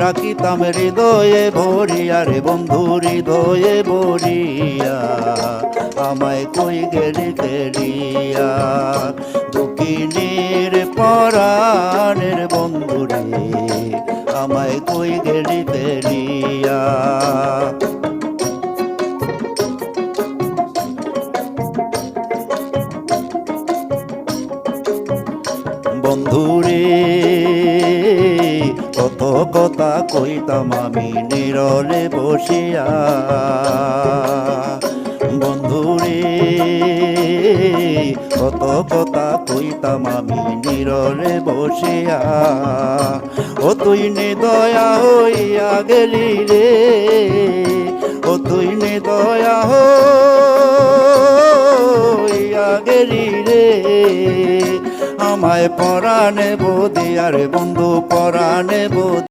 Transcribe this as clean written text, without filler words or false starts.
রাখিতাম হৃদয়ে ভরিয়া রে বন্ধু হৃদয়ে ভরিয়া, আমায় কই গেলি ফেলিয়া। দুঃখিনীর পরাণের বন্ধু রে, আমায় কই গেলি ফেলিয়া। বন্ধুরে কত কথা কইতাম আমি নীরলে বসিয়া, বন্ধুরে কত কথা কইতাম আমি নীরলে বসিয়া। ও তুই নিদয়া হইয়া গেলি রে, ও তুই নিদয়া হইয়া গেলি রে, আমায় পরাণে বদিয়া রে বন্ধু পরাণে বদিয়া।